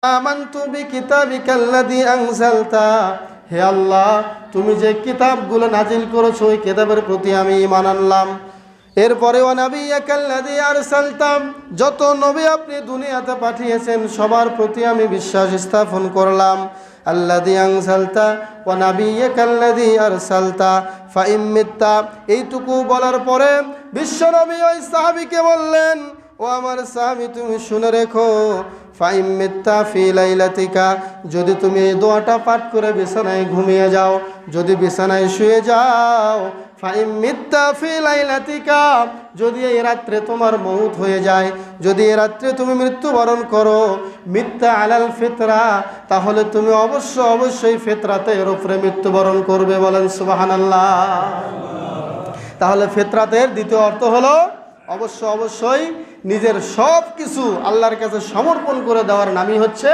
আমানতু বিকিতাবিকাল্লাযী আনজালতা, হে আল্লাহ তুমি যে কিতাবগুলো নাজিল করেছো ওই কিতাবের প্রতি আমি ঈমান আনলাম। এরপরে ওয়া নাবিয়্যাকাল্লাযী আরসালতা, যত নবী আপনি দুনিয়াতে পাঠিয়েছেন সবার প্রতি আমি বিশ্বাস স্থাপন করলাম। আল্লাযী আনজালতা ওয়া নাবিয়্যাকাল্লাযী আরসালতা ফাইম মিত্তা, এইটুকু বলার পরে বিশ্বনবী ওই সাহাবীকে বললেন, ও আমার সাহাবী তুমি শুনে রেখো, ফাইম মিত্তা ফি লাইলাতিকা, যদি তুমি এই দোয়াটা পাঠ করে বিছানায় ঘুমিয়ে যাও, যদি বিছানায় শুয়ে যাও, ফাইম মিত্তা ফি লাইলাতিকা, যদি এই রাত্রে তোমার মউত হয়ে যায়, যদি এই রাত্রে তুমি মৃত্যুবরণ করো, মিত্তা আলাল ফিতরা, তাহলে তুমি অবশ্যই ফিতরাতের উপরে মৃত্যুবরণ করবে। বলেন সুবহানাল্লাহ। তাহলে ফিতরাতের দ্বিতীয় অর্থ হলো অবশ্যই নিজের সব কিছু আল্লাহর কাছে সমর্পণ করে দেওয়ার নামই হচ্ছে